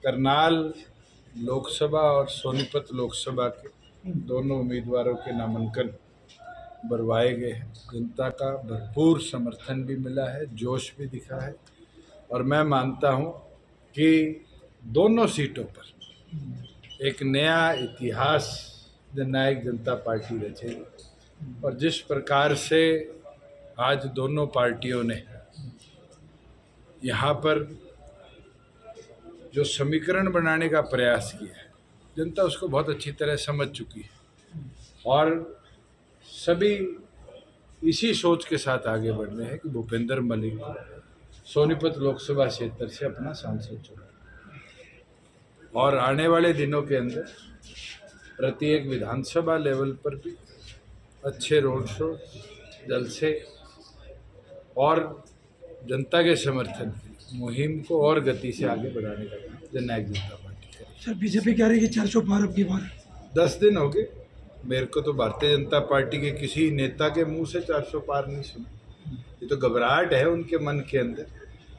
करनाल लोकसभा और सोनीपत लोकसभा के दोनों उम्मीदवारों के नामांकन भरवाए गए हैं। जनता का भरपूर समर्थन भी मिला है, जोश भी दिखा है और मैं मानता हूं कि दोनों सीटों पर एक नया इतिहास जननायक जनता पार्टी रचेगी। और जिस प्रकार से आज दोनों पार्टियों ने यहाँ पर जो समीकरण बनाने का प्रयास किया है, जनता उसको बहुत अच्छी तरह समझ चुकी है और सभी इसी सोच के साथ आगे बढ़ रहे हैं कि भूपेंद्र मलिक को सोनीपत लोकसभा क्षेत्र से अपना सांसद चुना और आने वाले दिनों के अंदर प्रत्येक विधानसभा लेवल पर भी अच्छे रोड शो, जलसे और जनता के समर्थन की मुहिम को और गति से आगे बढ़ाने का काम जननायक जनता पार्टी करेगी। सर, बीजेपी कह रही है कि 400 पार अब की बार 10 दिन हो गए, मेरे को तो भारतीय जनता पार्टी के किसी नेता के मुंह से 400 पार नहीं सुना। ये तो घबराहट है उनके मन के अंदर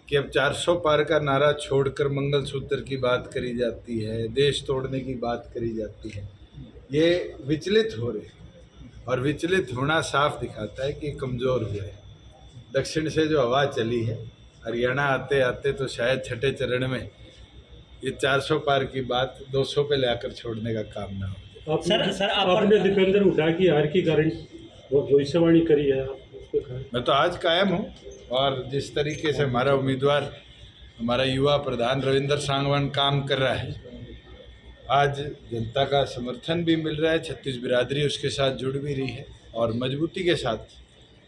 कि अब 400 पार का नारा छोड़कर मंगलसूत्र की बात करी जाती है, देश तोड़ने की बात करी जाती है। ये विचलित हो रहे और विचलित होना साफ दिखाता है कि कमज़ोर हुए। दक्षिण से जो हवा चली है, हरियाणा आते आते तो शायद छठे चरण में ये 400 पार की बात 200 पे लाकर छोड़ने का काम ना हो। आपने दीपेंद्र हुड्डा की हार की गारंटी भविष्यवाणी करी है, आप उस पर मैं तो आज कायम हूँ और जिस तरीके से हमारा उम्मीदवार, हमारा युवा प्रधान रविंद्र सांगवान काम कर रहा है, आज जनता का समर्थन भी मिल रहा है, छत्तीस बिरादरी उसके साथ जुड़ भी रही है और मजबूती के साथ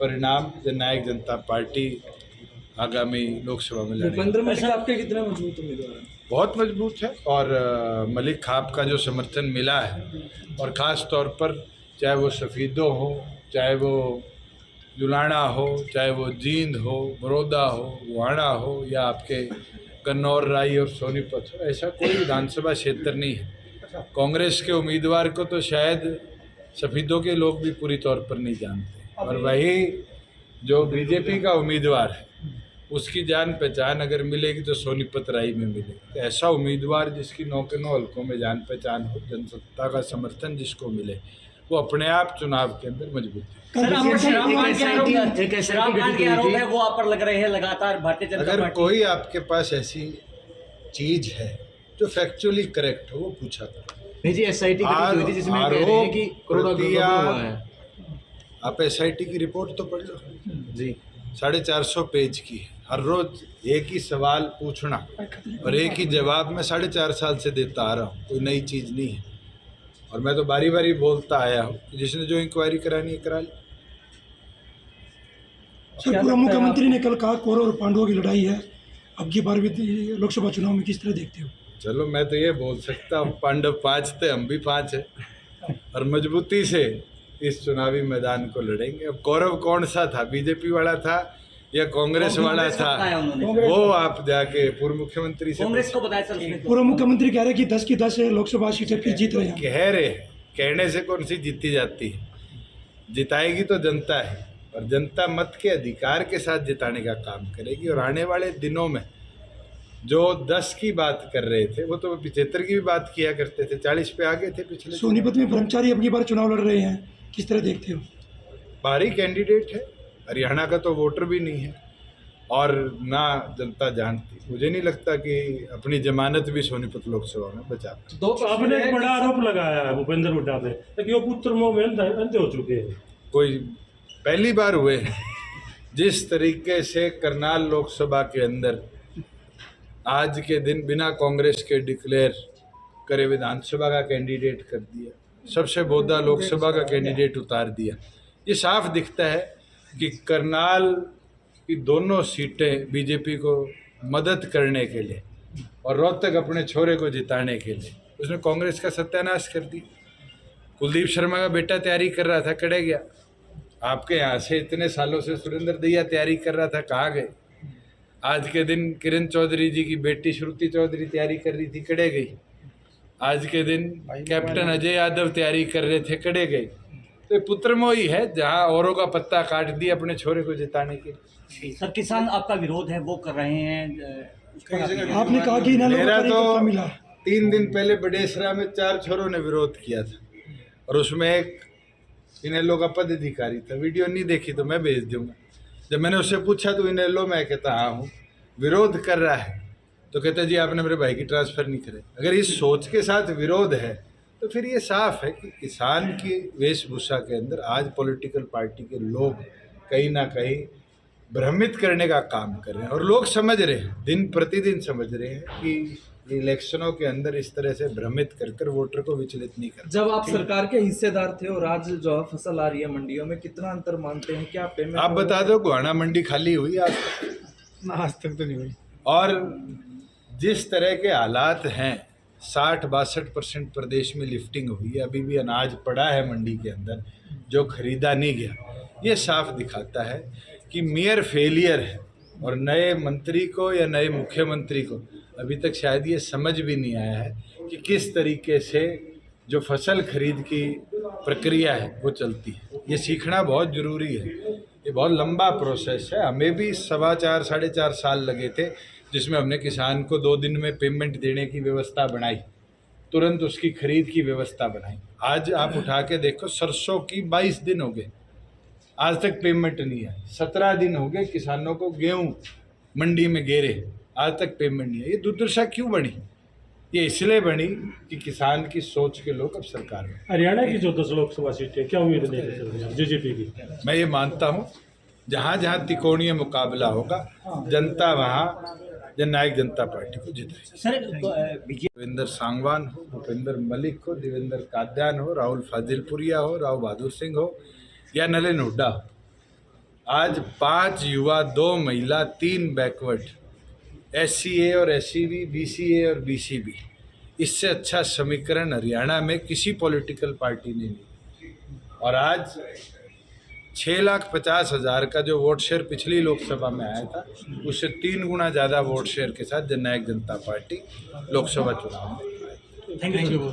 परिणाम जननायक जनता पार्टी आगामी लोकसभा में लड़ेगी। भूपेंद्र मलिक आपके कितने मजबूत उम्मीदवार हैं? बहुत मजबूत है और मलिक खाप का जो समर्थन मिला है और ख़ास तौर पर चाहे वो सफ़ीदो हो, चाहे वो जुलाना हो, चाहे वो जींद हो, बड़ौदा हो, गुहाना हो या आपके कन्नौर, राई और सोनीपत हो, ऐसा कोई विधानसभा क्षेत्र नहीं है। कांग्रेस के उम्मीदवार को तो शायद सफ़ीदों के लोग भी पूरी तौर पर नहीं जानते और वही जो बीजेपी का उम्मीदवार है उसकी जान पहचान अगर मिलेगी तो सोनीपत राई में मिलेगी। तो ऐसा उम्मीदवार जिसकी 9 के 9 हल्कों में जान पहचान हो, जनसत्ता का समर्थन जिसको मिले, वो अपने आप चुनाव के अंदर मजबूत है। वो आप पर लग रहे हैं लगातार भारतीय जनता अगर पार्टी। कोई आपके पास ऐसी चीज है जो फैक्चुअली करेक्ट हो, वो पूछा करो। नहीं जी, एसआईटी हुई थी जिसमें कह रहे हैं कि करोड़ों हुआ है। आप एसआईटी की रिपोर्ट तो पढ़ लो जी, 450 पेज की है। हर रोज एक ही सवाल पूछना और एक ही जवाब मैं 4.5 साल से देता आ रहा हूँ, कोई नई चीज़ नहीं है। और मैं तो बारी बारी बोलता आया हूँ कि जिसने जो इंक्वायरी करानी है करा ली। सर, पूर्व मुख्यमंत्री ने कल कहा कौरव और पांडवों की लड़ाई है, अब की बार भी लोकसभा चुनाव में किस तरह देखते हो? चलो, मैं तो ये बोल सकता हूँ, पांडव 5 थे, हम भी 5 हैं और मजबूती से इस चुनावी मैदान को लड़ेंगे। अब कौरव कौन सा था, बीजेपी वाला था या कांग्रेस वाला था, वो आप जाके पूर्व मुख्यमंत्री से कांग्रेस को बताया। सर, पूर्व मुख्यमंत्री कह रहे हैं कि 10 की 10 लोकसभा सीटें फिर जीत रहे हैं। कह रहे हैं, कहने से कौन सी जीती जाती है, जिताएगी तो जनता है और जनता मत के अधिकार के साथ जिताने का काम करेगी। और आने वाले दिनों में जो 10 की बात कर रहे थे वो तो 75 की भी बात किया करते थे, 40 पे आ गए थे पिछले। सोनीपत में ब्रह्मचारी अब की बार चुनाव लड़ रहे हैं, किस तरह देखते हो? भारी कैंडिडेट है, हरियाणा का तो वोटर भी नहीं है और ना जनता जानती। मुझे नहीं लगता कि अपनी जमानत भी सोनीपत लोकसभा में बचा। तो आपने एक बड़ा आरोप लगाया है भूपेंद्र हुड्डा पे कि वो पुत्र मोह में अंधे हो चुके हैं। कोई पहली बार हुए हैं। जिस तरीके से करनाल लोकसभा के अंदर आज के दिन बिना कांग्रेस के डिक्लेयर करे विधानसभा का कैंडिडेट कर दिया, सबसे बोधा लोकसभा का कैंडिडेट उतार दिया, ये साफ दिखता है कि करनाल की दोनों सीटें बीजेपी को मदद करने के लिए और रोहतक अपने छोरे को जिताने के लिए उसने कांग्रेस का सत्यानाश कर दिया। कुलदीप शर्मा का बेटा तैयारी कर रहा था, कड़े गया। आपके यहाँ से इतने सालों से सुरेंद्र दैया तैयारी कर रहा था, कहाँ गए? आज के दिन किरण चौधरी जी की बेटी श्रुति चौधरी तैयारी कर रही थी, कड़े गई। आज के दिन कैप्टन अजय यादव तैयारी कर रहे थे, कड़े गए। तो ये पुत्रमोह ही है, जहाँ औरों का पत्ता काट दिया अपने छोरे को जिताने के लिए। सर, किसान आपका विरोध है वो कर रहे हैं, आपने कहा कि इन्हें मेरा लोगों तो को मिला। 3 दिन पहले बडेसरा में 4 छोरों ने विरोध किया था और उसमें एक इनेलो का पदाधिकारी था। वीडियो नहीं देखी तो मैं भेज दूंगा। जब मैंने उससे पूछा तो इनेलो, मैं कहता हाँ हूँ, विरोध कर रहा है, तो कहते जी आपने मेरे भाई की ट्रांसफ़र नहीं करे। अगर इस सोच के साथ विरोध है तो फिर ये साफ है कि किसान की वेशभूषा के अंदर आज पॉलिटिकल पार्टी के लोग कहीं ना कहीं भ्रमित करने का काम कर रहे हैं। और लोग समझ रहे हैं, दिन प्रतिदिन समझ रहे हैं कि इलेक्शनों के अंदर इस तरह से भ्रमित कर कर वोटर को विचलित नहीं कर। जब आप सरकार के हिस्सेदार थे और आज जो है फसल आ रही है मंडियों में, कितना अंतर मानते हैं? क्या पेमेंट आप बता दो, गुहाना मंडी खाली हुई आज तक तो नहीं हुई। और जिस तरह के हालात हैं, 60-62% प्रदेश में लिफ्टिंग हुई है, अभी भी अनाज पड़ा है मंडी के अंदर जो खरीदा नहीं गया। ये साफ दिखाता है कि मेयर फेलियर है। और नए मंत्री को या नए मुख्यमंत्री को अभी तक शायद ये समझ भी नहीं आया है कि किस तरीके से जो फसल खरीद की प्रक्रिया है वो चलती है। ये सीखना बहुत ज़रूरी है। ये बहुत लंबा प्रोसेस है। हमें भी 4.25-4.5 साल लगे थे, जिसमें हमने किसान को 2 दिन में पेमेंट देने की व्यवस्था बनाई, तुरंत उसकी खरीद की व्यवस्था बनाई। आज आप उठा के देखो, सरसों की 22 दिन हो गए, आज तक पेमेंट नहीं आई। 17 दिन हो गए किसानों को गेहूं मंडी में गेरे, आज तक पेमेंट नहीं आई। ये दुर्दशा क्यों बनी? ये इसलिए बनी कि किसान की सोच के लोग अब सरकार में। हरियाणा की जो 10 लोकसभा सीटें क्या उम्मीद नहीं जेजेपी की? मैं ये मानता हूँ जहाँ जहाँ त्रिकोणीय मुकाबला होगा, जनता वहाँ जननायक जनता पार्टी को जिताएगी। देवेंद्र सांगवान हो, भूपेंद्र मलिक हो, देवेंद्र काद्यान हो, राहुल फाजिलपुरिया हो, राव बहादुर सिंह हो या नलिन हुड्डा हो, आज 5 युवा, 2 महिला, 3 बैकवर्ड, SCA और SCB, BCA और BCB, इससे अच्छा समीकरण हरियाणा में किसी पॉलिटिकल पार्टी ने नहीं। और आज 6,50,000 का जो वोट शेयर पिछली लोकसभा में आया था, उससे 3 गुना ज़्यादा वोट शेयर के साथ जननायक जनता पार्टी लोकसभा चुनाव में। Thank you.